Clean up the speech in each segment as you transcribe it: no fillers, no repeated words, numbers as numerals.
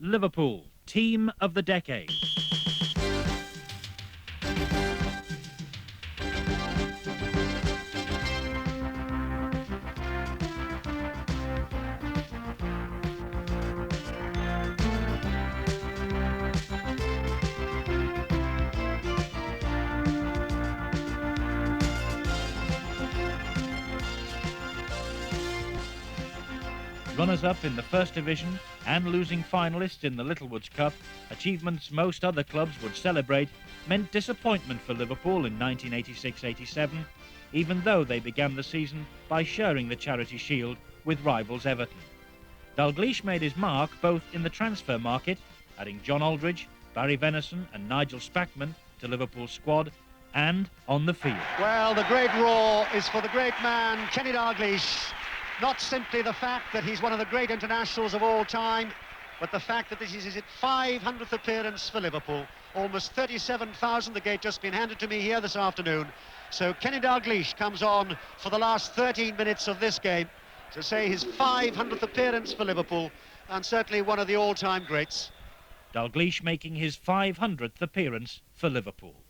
Liverpool, Team of the Decade. Runners-up in the First Division and losing finalists in the Littlewoods Cup, achievements most other clubs would celebrate, meant disappointment for Liverpool in 1986-87, even though they began the season by sharing the Charity Shield with rivals Everton. Dalglish made his mark both in the transfer market, adding John Aldridge, Barry Venison and Nigel Spackman to Liverpool's squad, and on the field. Well, the great roar is for the great man, Kenny Dalglish. Not simply the fact that he's one of the great internationals of all time, but the fact that this is his 500th appearance for Liverpool. Almost 37,000, the gate just been handed to me here this afternoon. So Kenny Dalglish comes on for the last 13 minutes of this game to say his 500th appearance for Liverpool, and certainly one of the all-time greats. Dalglish making his 500th appearance for Liverpool.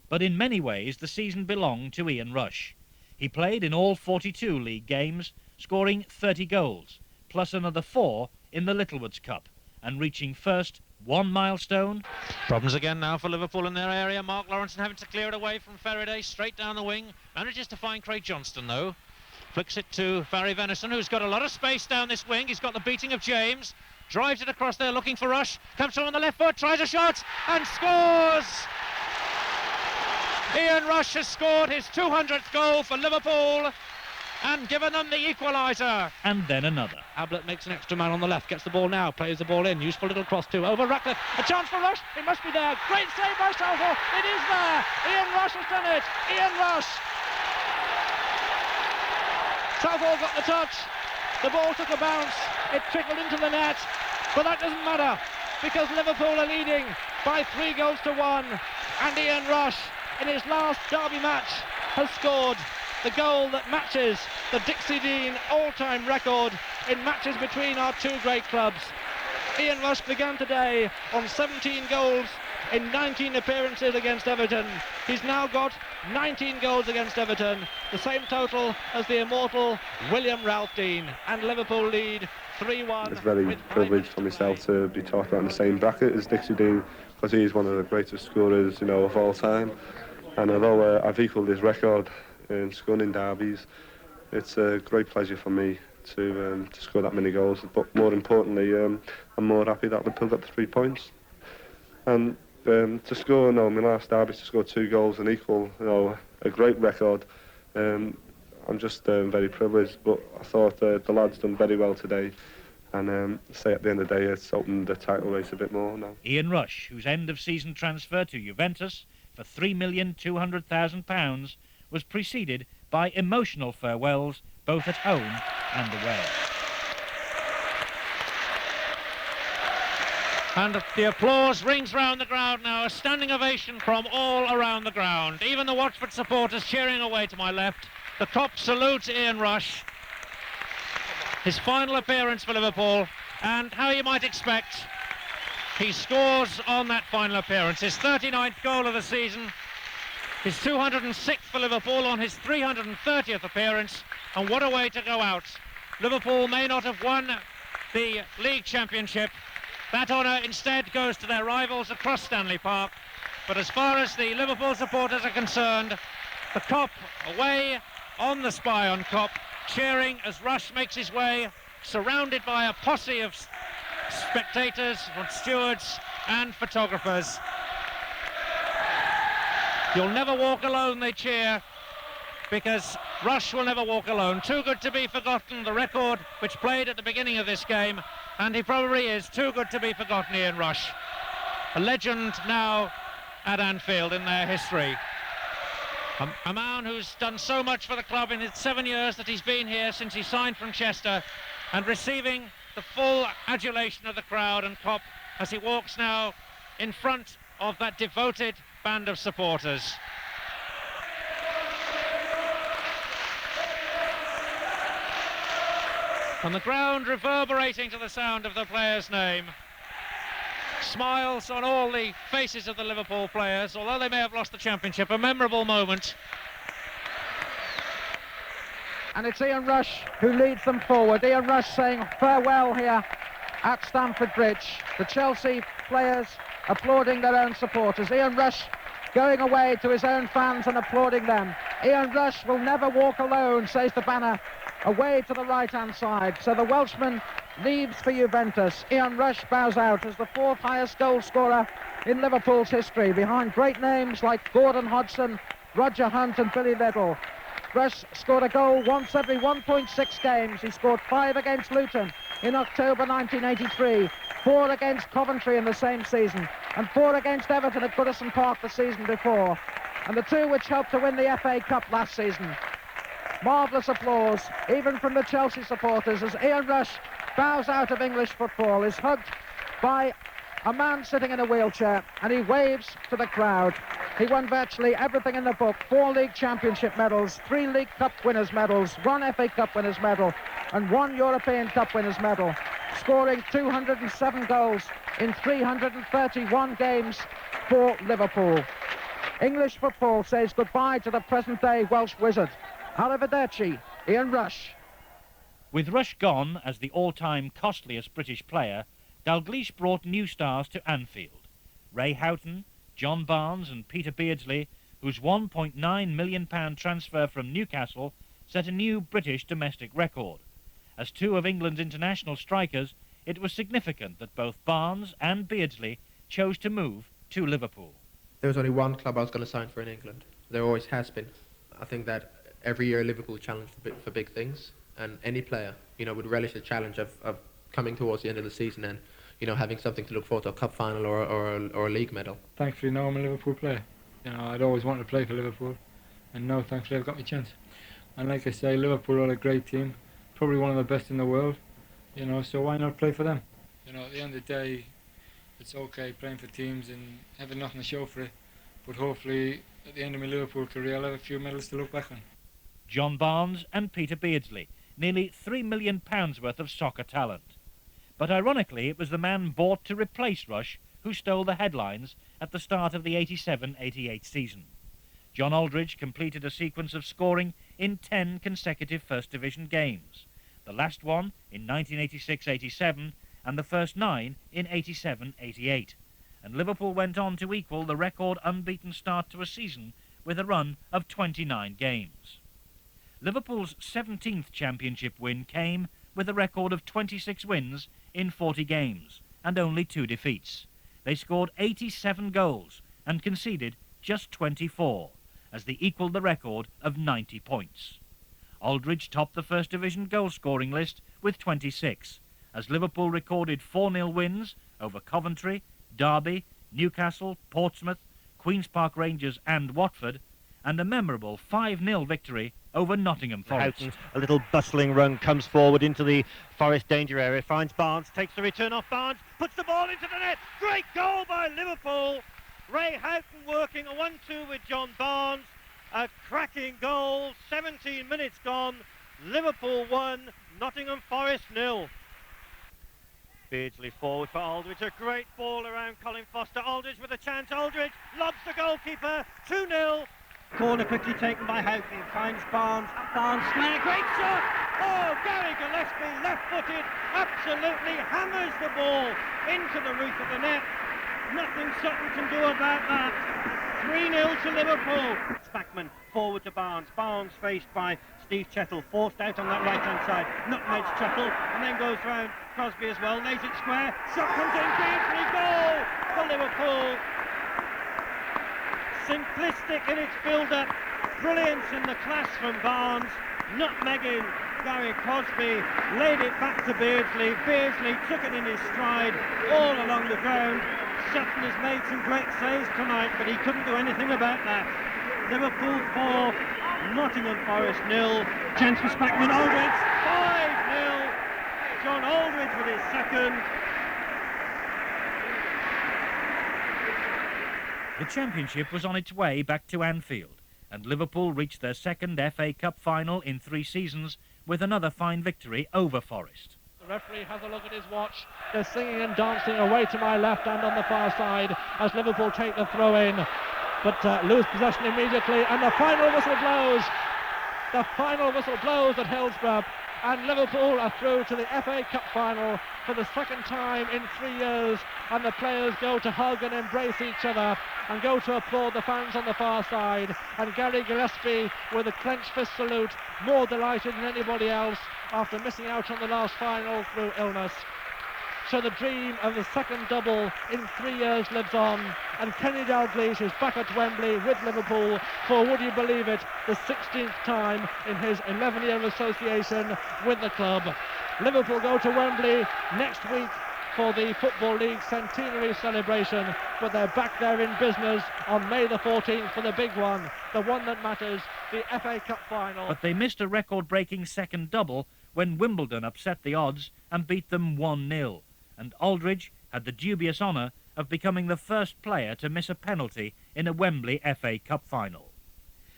But in many ways, the season belonged to Ian Rush. He played in all 42 league games, scoring 30 goals, plus another 4 in the Littlewoods Cup, and reaching first one milestone. Problems again now for Liverpool in their area. Mark Lawrenson having to clear it away from Faraday, straight down the wing. Manages to find Craig Johnston, though. Flicks it to Barry Venison, who's got a lot of space down this wing. He's got the beating of James. Drives it across there, looking for Rush. Comes through on the left foot, tries a shot, and scores! Ian Rush has scored his 200th goal for Liverpool and given them the equaliser. And then another. Ablett makes an extra man on the left, gets the ball now, plays the ball in, useful little cross too, over Ratcliffe, a chance for Rush, it must be there, great save by Southall, it is there, Ian Rush has done it, Ian Rush. Southall got the touch, the ball took a bounce, it trickled into the net, but that doesn't matter, because Liverpool are leading by 3 goals to 1, and Ian Rush, in his last derby match, has scored the goal that matches the Dixie Dean all-time record in matches between our two great clubs. Ian Rush began today on 17 goals in 19 appearances against Everton. He's now got 19 goals against Everton, the same total as the immortal William Ralph Dean, and Liverpool lead 3-1. It's very privileged for myself to be talked about in the same bracket as Dixie Dean, because he's one of the greatest scorers, of all time. And although I've equalled his record in scoring in derbies, it's a great pleasure for me to score that many goals. But more importantly, I'm more happy that Liverpool got the 3 points. And to score, my last derby, to score 2 goals and equal, a great record. I'm just very privileged. But I thought the lads done very well today. And say at the end of the day, it's opened the title race a bit more now. Ian Rush, whose end-of-season transfer to Juventus for £3,200,000 was preceded by emotional farewells both at home and away. And the applause rings round the ground now, a standing ovation from all around the ground. Even the Watford supporters cheering away to my left. The Kop salutes Ian Rush. His final appearance for Liverpool, and how you might expect, he scores on that final appearance. His 39th goal of the season, his 206th for Liverpool on his 330th appearance, and what a way to go out. Liverpool may not have won the league championship. That honour instead goes to their rivals across Stanley Park. But as far as the Liverpool supporters are concerned, the Kop away on the spy on Kop, cheering as Rush makes his way, surrounded by a posse of spectators, stewards and photographers. You'll never walk alone, they cheer, because Rush will never walk alone. Too good to be forgotten, the record which played at the beginning of this game, and he probably is too good to be forgotten, Ian Rush. A legend now at Anfield in their history. A man who's done so much for the club in the 7 years that he's been here since he signed from Chester, and receiving the full adulation of the crowd and Kop as he walks now in front of that devoted band of supporters. And the ground reverberating to the sound of the player's name. Smiles on all the faces of the Liverpool players, although they may have lost the championship. A memorable moment. And it's Ian Rush who leads them forward. Ian Rush saying farewell here at Stamford Bridge. The Chelsea players applauding their own supporters. Ian Rush going away to his own fans and applauding them. Ian Rush will never walk alone, says the banner, away to the right-hand side. So the Welshman leaves for Juventus. Ian Rush bows out as the fourth highest goal scorer in Liverpool's history, behind great names like Gordon Hodgson, Roger Hunt and Billy Liddell. Rush scored a goal once every 1.6 games. He scored 5 against Luton in October 1983, 4 against Coventry in the same season, and 4 against Everton at Goodison Park the season before, and the 2 which helped to win the FA Cup last season. Marvellous applause, even from the Chelsea supporters, as Ian Rush bows out of English football, is hugged by a man sitting in a wheelchair, and he waves to the crowd. He won virtually everything in the book: 4 league championship medals, 3 League Cup winners' medals, 1 FA Cup winners' medal, and 1 European Cup winners' medal, scoring 207 goals in 331 games for Liverpool. English football says goodbye to the present-day Welsh wizard. Arrivederci, Ian Rush. With Rush gone as the all-time costliest British player, Dalglish brought new stars to Anfield. Ray Houghton, John Barnes and Peter Beardsley, whose £1.9 million transfer from Newcastle set a new British domestic record. As 2 of England's international strikers, it was significant that both Barnes and Beardsley chose to move to Liverpool. There was only one club I was going to sign for in England. There always has been. I think that every year Liverpool challenged for big things, and any player, would relish the challenge of coming towards the end of the season and, having something to look forward to, a cup final or a league medal. Thankfully, now I'm a Liverpool player. I'd always wanted to play for Liverpool, and now, thankfully, I've got my chance. And like I say, Liverpool are a great team, probably one of the best in the world, so why not play for them? At the end of the day, it's okay playing for teams and having nothing to show for it, but hopefully, at the end of my Liverpool career, I'll have a few medals to look back on. John Barnes and Peter Beardsley, nearly £3 million worth of soccer talent. But ironically, it was the man bought to replace Rush who stole the headlines at the start of the 87-88 season. John Aldridge completed a sequence of scoring in 10 consecutive First Division games, the last one in 1986-87 and the first 9 in 87-88. And Liverpool went on to equal the record unbeaten start to a season with a run of 29 games. Liverpool's 17th championship win came with a record of 26 wins in 40 games and only 2 defeats. They scored 87 goals and conceded just 24, as they equalled the record of 90 points. Aldridge topped the First Division goal-scoring list with 26, as Liverpool recorded 4-0 wins over Coventry, Derby, Newcastle, Portsmouth, Queen's Park Rangers and Watford, and a memorable 5-0 victory over Nottingham Forest. Houghton, a little bustling run, comes forward into the Forest danger area, finds Barnes, takes the return off Barnes, puts the ball into the net. Great goal by Liverpool. Ray Houghton working a 1-2 with John Barnes. A cracking goal, 17 minutes gone. Liverpool 1, Nottingham Forest 0. Beardsley forward for Aldridge, a great ball around Colin Foster. Aldridge with a chance, Aldridge lobs the goalkeeper, 2-0. Corner quickly taken by Houghton, finds Barnes, square, great shot! Oh, Gary Gillespie, left-footed, absolutely hammers the ball into the roof of the net. Nothing Sutton can do about that. 3-0 to Liverpool. Spackman forward to Barnes. Barnes faced by Steve Chettle, forced out on that right-hand side. Nutmegs Chettle, and then goes round Crosby as well. Lays it square. Shot comes in. Beardsley, goal for Liverpool. Simplistic in its build-up. Brilliance in the class from Barnes. Nutmegging Gary Crosby. Laid it back to Beardsley. Beardsley took it in his stride all along the ground. Sutton has made some great saves tonight, but he couldn't do anything about that. Liverpool 4, Nottingham Forest 0. Chance for Spackman. Aldridge 5-0. John Aldridge with his second. The championship was on its way back to Anfield, and Liverpool reached their second FA Cup final in 3 seasons with another fine victory over Forest. The referee has a look at his watch. They're singing and dancing away to my left and on the far side as Liverpool take the throw in, but lose possession immediately, and the final whistle blows. The final whistle blows at Hillsborough, and Liverpool are through to the FA Cup final for the second time in 3 years, and the players go to hug and embrace each other and go to applaud the fans on the far side, and Gary Gillespie with a clenched fist salute, more delighted than anybody else after missing out on the last final through illness. So the dream of the second double in 3 years lives on, and Kenny Dalglish is back at Wembley with Liverpool for, would you believe it, the 16th time in his 11-year association with the club. Liverpool go to Wembley next week for the Football League centenary celebration, but they're back there in business on May the 14th for the big one, the one that matters, the FA Cup final. But they missed a record-breaking second double when Wimbledon upset the odds and beat them 1-0. And Aldridge had the dubious honour of becoming the first player to miss a penalty in a Wembley FA Cup final.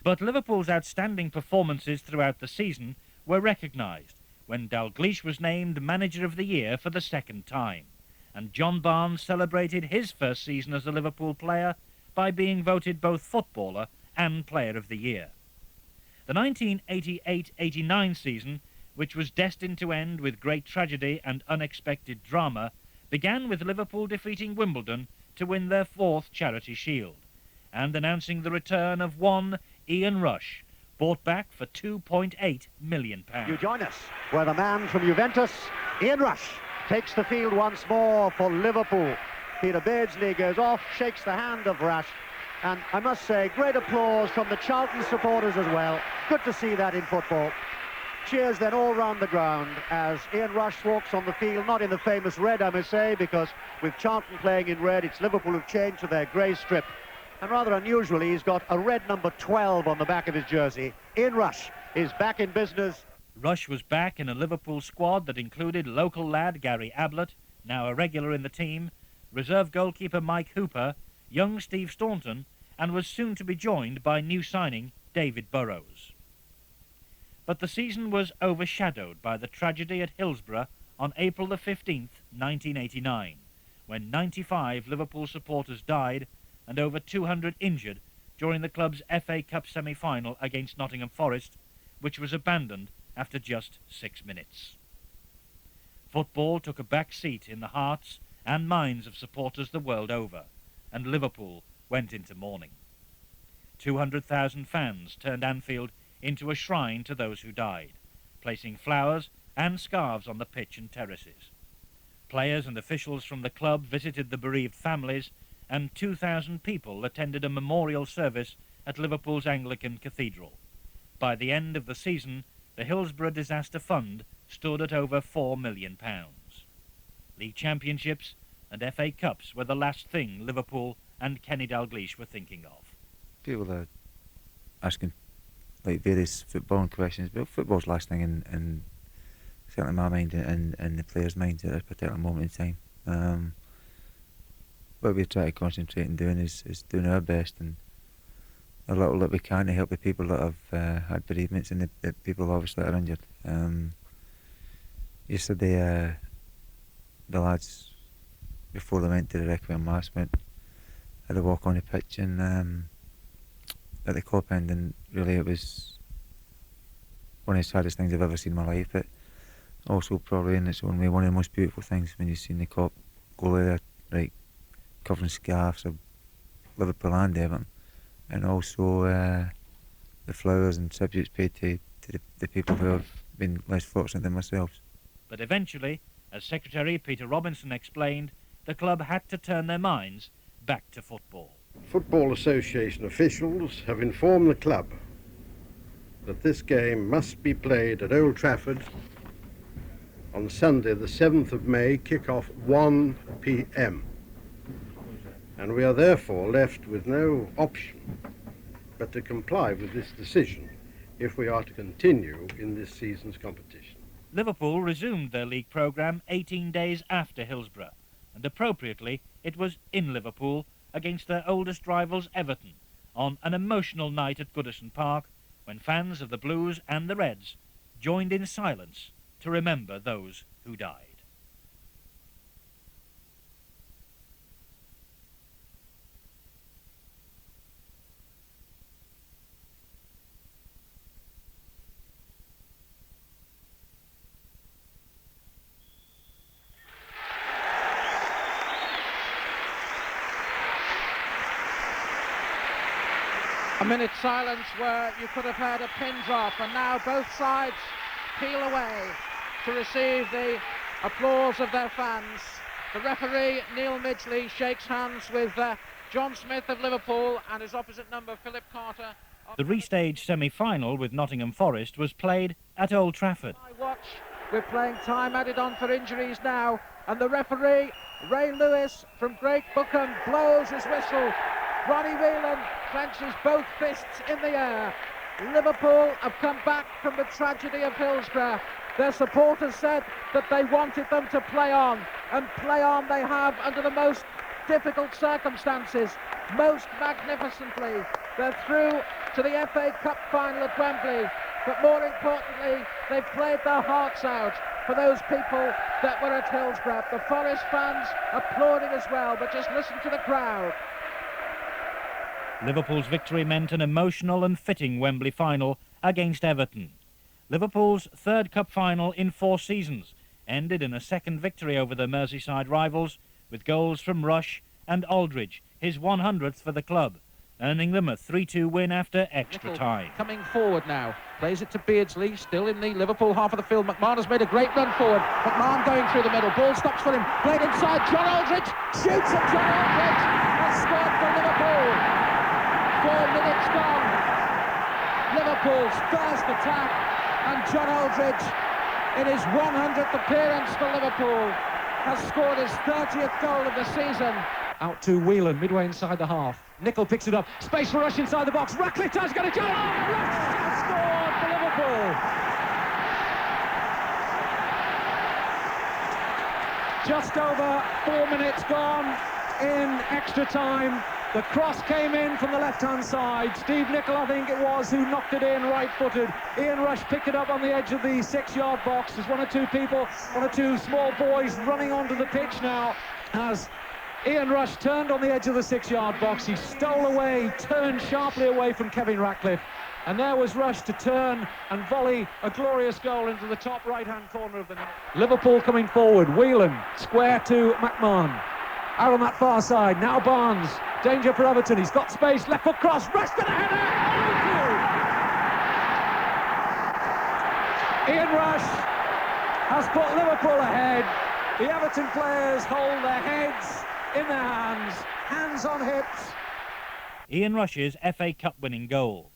But Liverpool's outstanding performances throughout the season were recognised when Dalglish was named Manager of the Year for the second time, and John Barnes celebrated his first season as a Liverpool player by being voted both Footballer and Player of the Year. The 1988-89 season, which was destined to end with great tragedy and unexpected drama, began with Liverpool defeating Wimbledon to win their fourth Charity Shield, and announcing the return of one Ian Rush, bought back for £2.8 million. You join us, where the man from Juventus, Ian Rush, takes the field once more for Liverpool. Peter Beardsley goes off, shakes the hand of Rush, and I must say, great applause from the Charlton supporters as well. Good to see that in football. Cheers then all round the ground as Ian Rush walks on the field, not in the famous red, I must say, because with Charlton playing in red, it's Liverpool who've changed to their grey strip. And rather unusually, he's got a red number 12 on the back of his jersey. Ian Rush is back in business. Rush was back in a Liverpool squad that included local lad Gary Ablett, now a regular in the team, reserve goalkeeper Mike Hooper, young Steve Staunton, and was soon to be joined by new signing David Burrows. But the season was overshadowed by the tragedy at Hillsborough on April the 15th, 1989, when 95 Liverpool supporters died and over 200 injured during the club's FA Cup semi-final against Nottingham Forest, which was abandoned after just 6 minutes. Football took a back seat in the hearts and minds of supporters the world over, and Liverpool went into mourning. 200,000 fans turned Anfield into a shrine to those who died, placing flowers and scarves on the pitch and terraces. Players and officials from the club visited the bereaved families, and 2,000 people attended a memorial service at Liverpool's Anglican Cathedral. By the end of the season, the Hillsborough Disaster Fund stood at over £4 million. League championships and FA Cups were the last thing Liverpool and Kenny Dalglish were thinking of. People are asking like various footballing questions, but football's last thing in certainly my mind and the players' minds at a particular moment in time. What we try to concentrate on doing is doing our best and a little that we can to help the people that have had bereavements and the people obviously that are injured. Yesterday, the lads, before they went to the Requiem Mass, had a walk on the pitch and at the Cop end, and really it was one of the saddest things I've ever seen in my life, but also probably in its own way one of the most beautiful things when you've seen the Cop go there, like covering scarves of Liverpool and Devine, and also the flowers and tributes paid to the people who have been less fortunate than myself. But eventually, as Secretary Peter Robinson explained, the club had to turn their minds back to football. Football Association officials have informed the club that this game must be played at Old Trafford on Sunday the 7th of May, kick-off 1 p.m. And we are therefore left with no option but to comply with this decision if we are to continue in this season's competition. Liverpool resumed their league programme 18 days after Hillsborough, and appropriately it was in Liverpool against their oldest rivals Everton on an emotional night at Goodison Park when fans of the Blues and the Reds joined in silence to remember those who died. A minute's silence where you could have had a pin drop, and now both sides peel away to receive the applause of their fans. The referee, Neil Midgley, shakes hands with John Smith of Liverpool and his opposite number, Philip Carter. The restaged semi-final with Nottingham Forest was played at Old Trafford. We're playing time added on for injuries now, and the referee, Ray Lewis from Great Bookham, blows his whistle. Ronnie Whelan clenches both fists in the air. Liverpool have come back from the tragedy of Hillsborough. Their supporters said that they wanted them to play on, and play on they have under the most difficult circumstances, most magnificently. They're through to the FA Cup final at Wembley, but more importantly, they've played their hearts out for those people that were at Hillsborough. The Forest fans applauding as well, but just listen to the crowd. Liverpool's victory meant an emotional and fitting Wembley final against Everton. Liverpool's third cup final in 4 seasons ended in a second victory over the Merseyside rivals, with goals from Rush and Aldridge, his 100th for the club, earning them a 3-2 win after extra time. Coming forward now, plays it to Beardsley, still in the Liverpool half of the field. McMahon has made a great run forward. McMahon going through the middle, ball stops for him, played inside, John Aldridge shoots, and John Aldridge has scored for Liverpool. 4 minutes gone. Liverpool's first attack, and John Aldridge, in his 100th appearance for Liverpool, has scored his 30th goal of the season. Out to Whelan, midway inside the half. Nicol picks it up, space for Rush inside the box. Ratcliffe has got a goal. Rush has scored for Liverpool. Just over 4 minutes gone in extra time. The cross came in from the left-hand side. Steve Nicol, I think it was, who knocked it in right-footed. Ian Rush picked it up on the edge of the 6-yard box. There's one or two small boys running onto the pitch now as Ian Rush turned on the edge of the 6-yard box. He stole away, turned sharply away from Kevin Ratcliffe, and there was Rush to turn and volley a glorious goal into the top right-hand corner of the net. Liverpool coming forward, Whelan square to McMahon. Out on that far side, now Barnes. Danger for Everton, he's got space, left foot cross, Rush to the header! Ian Rush has put Liverpool ahead. The Everton players hold their heads in their hands on hips. Ian Rush's FA Cup winning goal.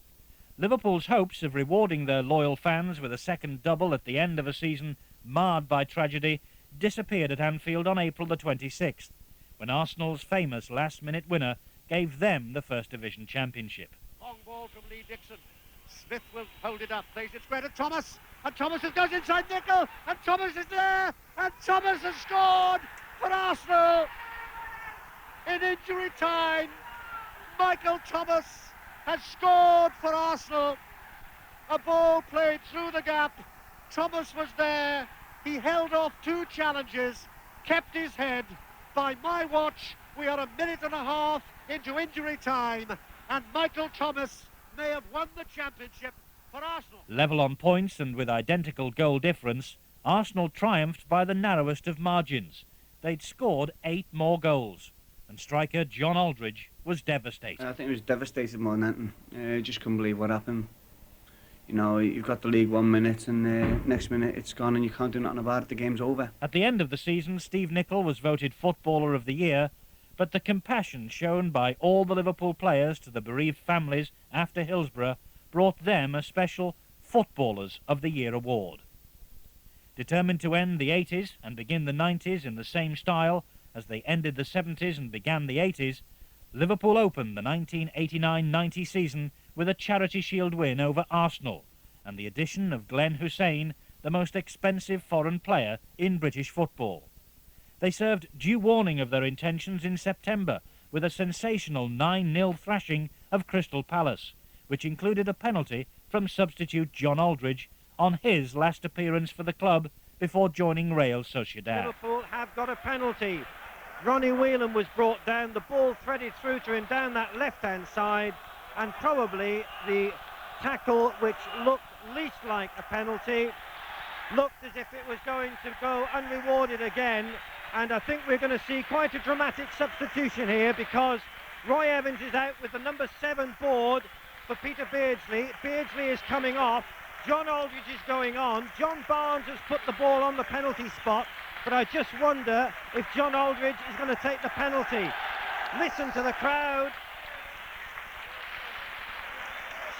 Liverpool's hopes of rewarding their loyal fans with a second double at the end of a season marred by tragedy disappeared at Anfield on April the 26th. When Arsenal's famous last-minute winner gave them the First Division Championship. Long ball from Lee Dixon. Smith will hold it up, plays it square to Thomas, and Thomas goes inside Nicol, and Thomas is there, and Thomas has scored for Arsenal in injury time. Michael Thomas has scored for Arsenal. A ball played through the gap. Thomas was there. He held off 2 challenges, kept his head. By my watch, we are a minute and a half into injury time, and Michael Thomas may have won the championship for Arsenal. Level on points and with identical goal difference, Arsenal triumphed by the narrowest of margins. They'd scored 8 more goals, and striker John Aldridge was devastated. I think it was devastated more than anything. Just couldn't believe what happened. You know, you've got the league 1 minute, and next minute it's gone and you can't do nothing about it. The game's over. At the end of the season, Steve Nicol was voted Footballer of the Year, but the compassion shown by all the Liverpool players to the bereaved families after Hillsborough brought them a special Footballers of the Year award. Determined to end the 80s and begin the 90s in the same style as they ended the 70s and began the 80s, Liverpool opened the 1989-90 season with a Charity Shield win over Arsenal and the addition of Glenn Hussein, the most expensive foreign player in British football. They served due warning of their intentions in September with a sensational 9-0 thrashing of Crystal Palace, which included a penalty from substitute John Aldridge on his last appearance for the club before joining Real Sociedad. Liverpool have got a penalty. Ronnie Whelan was brought down, the ball threaded through to him down that left-hand side, and probably the tackle, which looked least like a penalty, looked as if it was going to go unrewarded again, and I think we're going to see quite a dramatic substitution here because Roy Evans is out with the number 7 board, for Peter Beardsley. Beardsley is coming off. John Aldridge is going on. John Barnes has put the ball on the penalty spot, but I just wonder if John Aldridge is going to take the penalty. Listen to the crowd.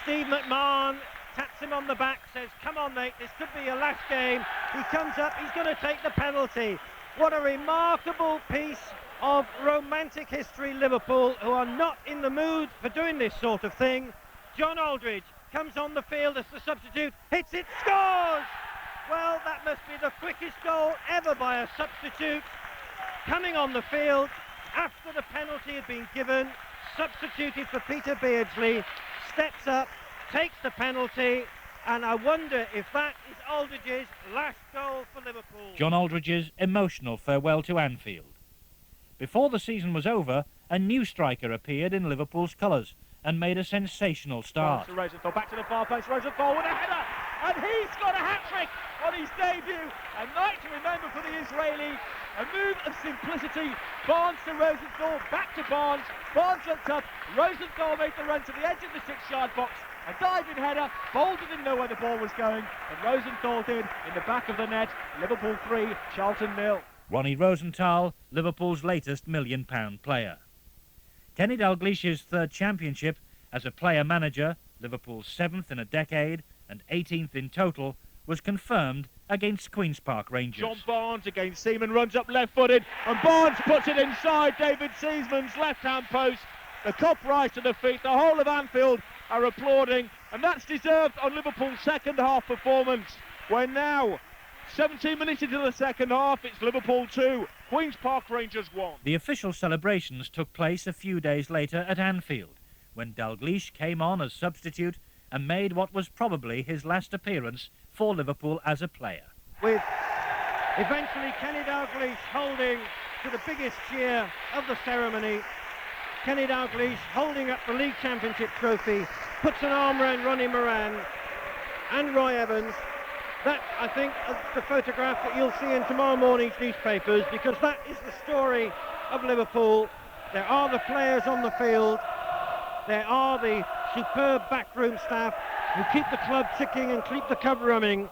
Steve McMahon taps him on the back, says, come on mate, this could be your last game. He comes up, he's going to take the penalty. What a remarkable piece of romantic history, Liverpool, who are not in the mood for doing this sort of thing. John Aldridge comes on the field as the substitute, hits it, scores! Well, that must be the quickest goal ever by a substitute. Coming on the field after the penalty had been given, substituted for Peter Beardsley, steps up, takes the penalty, and I wonder if that is Aldridge's last goal for Liverpool. John Aldridge's emotional farewell to Anfield. Before the season was over, a new striker appeared in Liverpool's colours and made a sensational start. Rosenthal back to the far post, Rosenthal with a header, and he's got a hat-trick on his debut. A night to remember for the Israeli. A move of simplicity. Barnes to Rosenthal, back to Barnes. Barnes looked up, Rosenthal made the run to the edge of the 6-yard box. A diving header, Bolder didn't know where the ball was going, and Rosenthal did in the back of the net. Liverpool 3, Charlton 0. Ronnie Rosenthal, Liverpool's latest £1 million player. Kenny Dalglish's third championship as a player-manager, Liverpool's 7th in a decade and 18th in total, was confirmed against Queen's Park Rangers. John Barnes against Seaman, runs up left-footed, and Barnes puts it inside David Seaman's left-hand post. The Kop rise to the feet, the whole of Anfield are applauding, and that's deserved on Liverpool's second-half performance. We're now 17 minutes into the second half, it's Liverpool 2, Queen's Park Rangers 1. The official celebrations took place a few days later at Anfield, when Dalglish came on as substitute and made what was probably his last appearance for Liverpool as a player. With eventually Kenny Dalglish holding to the biggest cheer of the ceremony. Kenny Dalglish holding up the League Championship trophy, puts an arm around Ronnie Moran and Roy Evans. That, I think, is the photograph that you'll see in tomorrow morning's newspapers, because that is the story of Liverpool. There are the players on the field, there are the superb backroom staff who keep the club ticking and keep the club running,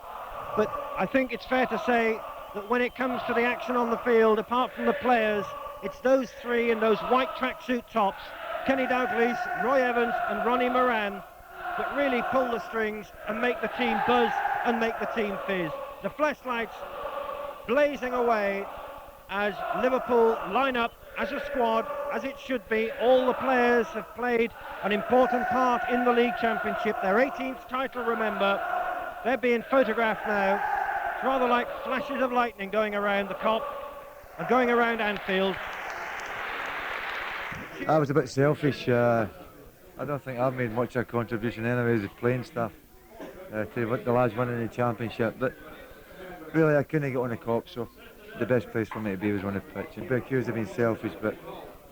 but I think it's fair to say that when it comes to the action on the field, apart from the players, it's those three in those white tracksuit tops, Kenny Dalglish, Roy Evans and Ronnie Moran, that really pull the strings and make the team buzz and make the team fizz. The flashlights blazing away as Liverpool line up as a squad, as it should be. All the players have played an important part in the League Championship. Their 18th title, remember. They're being photographed now. It's rather like flashes of lightning going around the Kop and going around Anfield. I was a bit selfish. I don't think I've made much of a contribution anyways, of playing stuff to the lads winning the championship, but really I couldn't get on the Kop, so the best place for me to be was on the pitch. I'd be accused of being selfish, but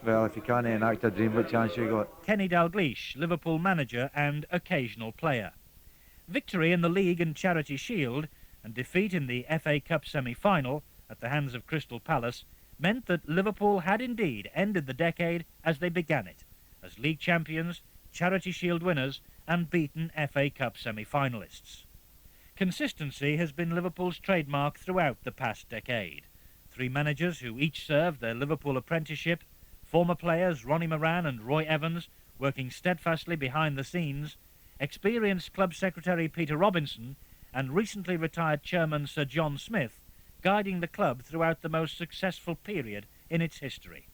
well, if you can't enact a dream, what chance you got? Kenny Dalglish, Liverpool manager and occasional player. Victory in the League and Charity Shield and defeat in the FA Cup semi-final at the hands of Crystal Palace meant that Liverpool had indeed ended the decade as they began it, as League champions, Charity Shield winners and beaten FA Cup semi-finalists. Consistency has been Liverpool's trademark throughout the past decade. Three managers who each served their Liverpool apprenticeship, former players Ronnie Moran and Roy Evans working steadfastly behind the scenes, experienced club secretary Peter Robinson and recently retired chairman Sir John Smith guiding the club throughout the most successful period in its history.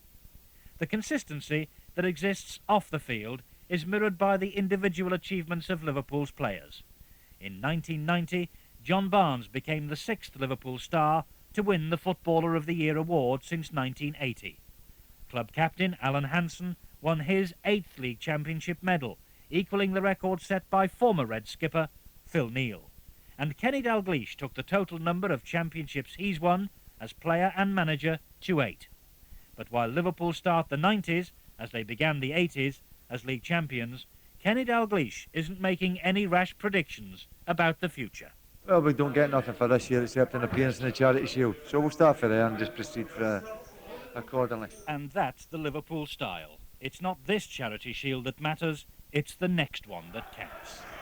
The consistency that exists off the field is mirrored by the individual achievements of Liverpool's players. In 1990, John Barnes became the 6th Liverpool star to win the Footballer of the Year award since 1980. Club captain Alan Hansen won his 8th League Championship medal, equalling the record set by former Red skipper Phil Neal. And Kenny Dalglish took the total number of championships he's won as player and manager to 8. But while Liverpool start the 90s, as they began the 80s, as league champions, Kenny Dalglish isn't making any rash predictions about the future. Well, we don't get nothing for this year except an appearance in the Charity Shield, so we'll start for there and just proceed accordingly. And that's the Liverpool style. It's not this Charity Shield that matters, it's the next one that counts.